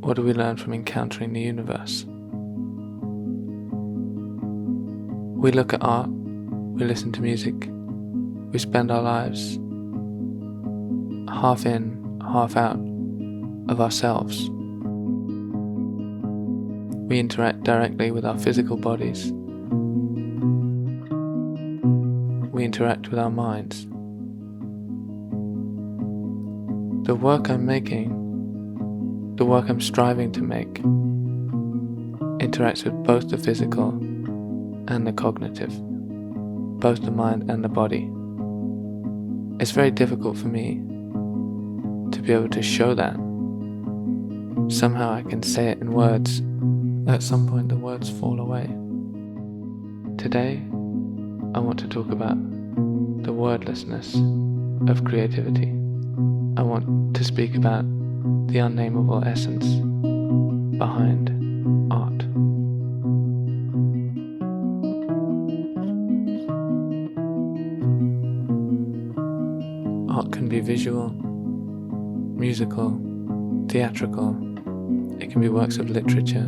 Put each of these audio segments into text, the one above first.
What do we learn from encountering the universe? We look at art, we listen to music, we spend our lives half in, half out of ourselves. We interact directly with our physical bodies. We interact with our minds. The work I'm making, the work I'm striving to make, interacts with both the physical and the cognitive, both the mind and the body. It's very difficult for me to be able to show that. Somehow I can say it in words. At some point the words fall away. Today, I want to talk about the wordlessness of creativity. I want to speak about the unnameable essence behind art. Art can be visual, musical, theatrical. It can be works of literature.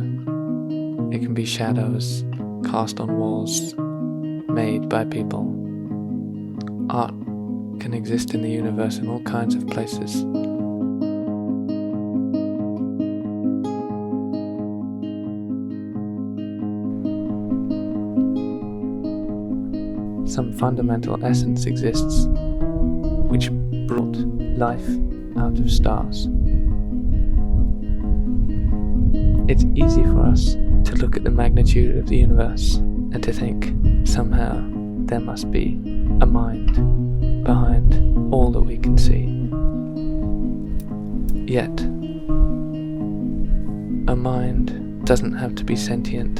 It can be shadows cast on walls made by people. Art can exist in the universe in all kinds of places. Some fundamental essence exists which brought life out of stars. It's easy for us to look at the magnitude of the universe and to think somehow there must be a mind behind all that we can see. Yet, a mind doesn't have to be sentient,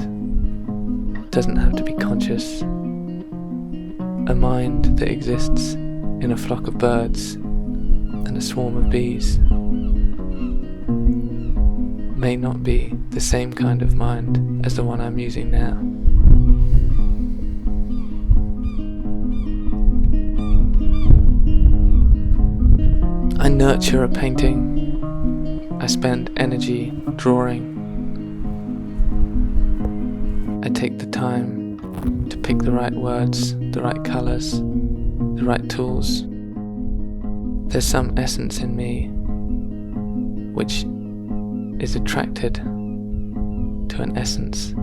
doesn't have to be conscious. A mind that exists in a flock of birds and a swarm of bees may not be the same kind of mind as the one I'm using now. I nurture a painting. I spend energy drawing. I take the time to pick the right words, the right colors, the right tools. There's some essence in me which is attracted to an essence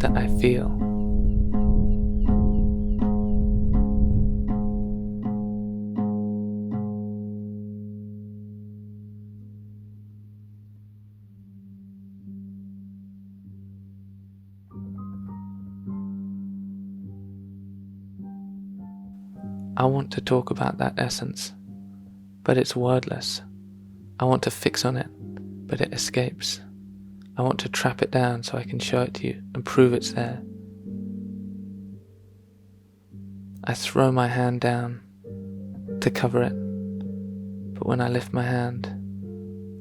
that I feel. I want to talk about that essence, but it's wordless. I want to fix on it, but it escapes. I want to trap it down so I can show it to you and prove it's there. I throw my hand down to cover it, but when I lift my hand,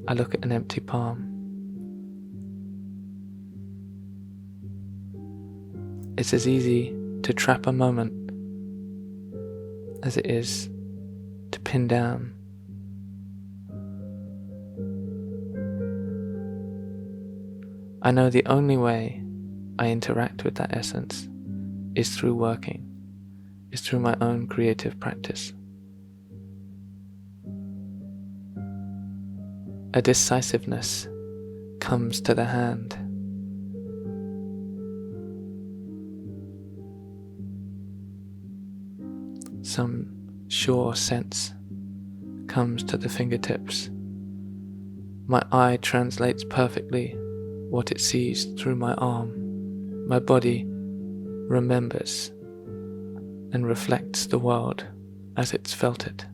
I look at an empty palm. It's as easy to trap a moment as it is to pin down. I know the only way I interact with that essence is through working, is through my own creative practice. A decisiveness comes to the hand. Some sure sense comes to the fingertips. My eye translates perfectly what it sees through my arm. My body remembers and reflects the world as it's felt it.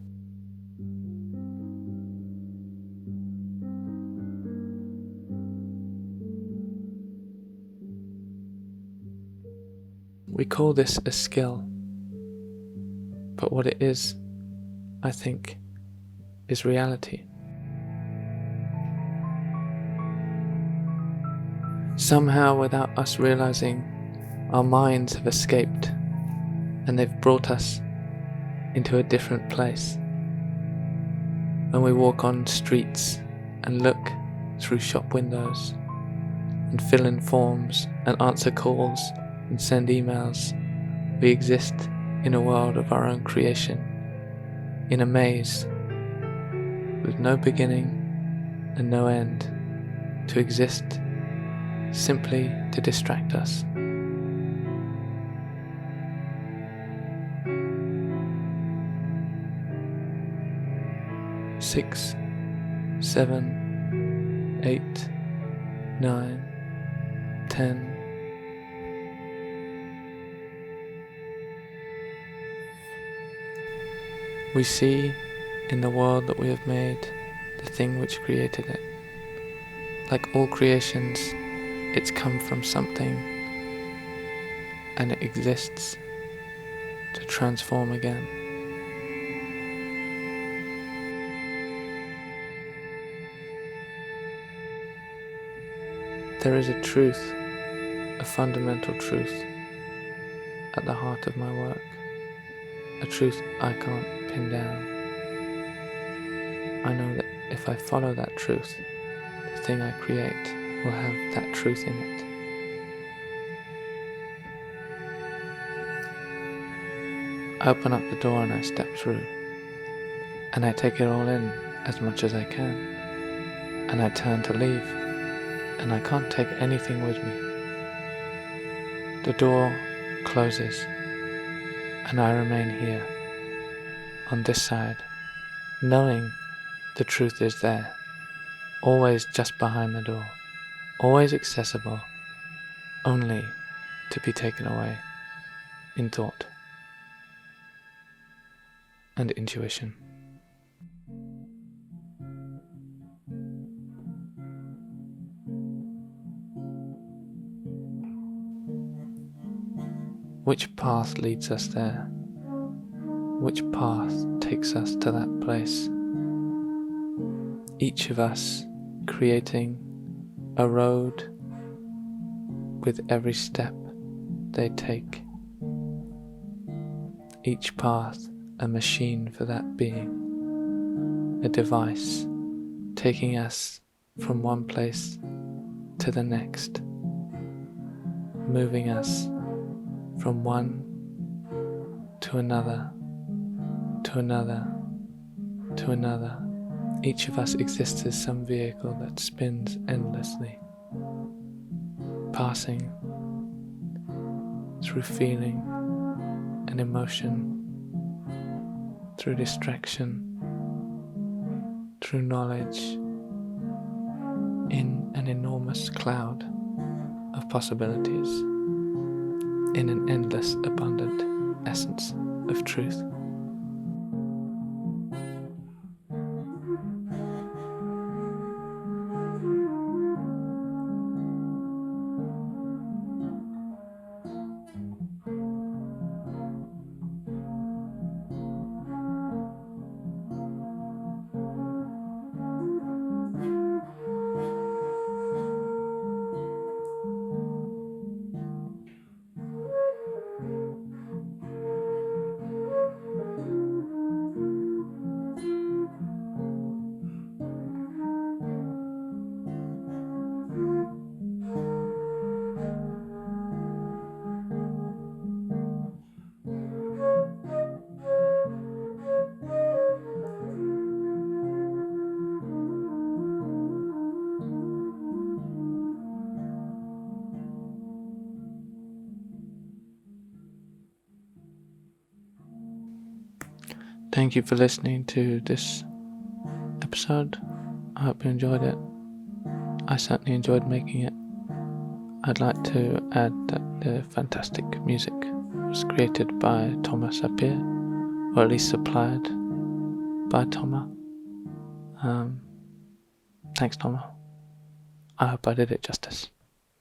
We call this a skill, but what it is, I think, is reality. Somehow, without us realizing, our minds have escaped and they've brought us into a different place. When we walk on streets and look through shop windows and fill in forms and answer calls and send emails. We exist in a world of our own creation, in a maze with no beginning and no end, to exist simply to distract us. Six, 7, 8, 9, 10. We see in the world that we have made the thing which created it. Like all creations, it's come from something and it exists to transform again. There is a truth, a fundamental truth at the heart of my work, a truth I can't pin down. I know that if I follow that truth, the thing I create will have that truth in it. I open up the door and I step through, and I take it all in as much as I can, and I turn to leave, and I can't take anything with me. The door closes, and I remain here, on this side, knowing the truth is there, always just behind the door, always accessible, only to be taken away in thought and intuition. Which path leads us there? Which path takes us to that place? Each of us creating a road with every step they take. Each path a machine for that being, a device taking us from one place to the next, moving us from one to another, to another, to another. Each of us exists as some vehicle that spins endlessly, passing through feeling and emotion, through distraction, through knowledge, in an enormous cloud of possibilities, in an endless, abundant essence of truth. Thank you for listening to this episode. I hope you enjoyed it. I certainly enjoyed making it. I'd like to add that the fantastic music was created by Toma Sapir, or at least supplied by Toma. Thanks, Toma. I hope I did it justice.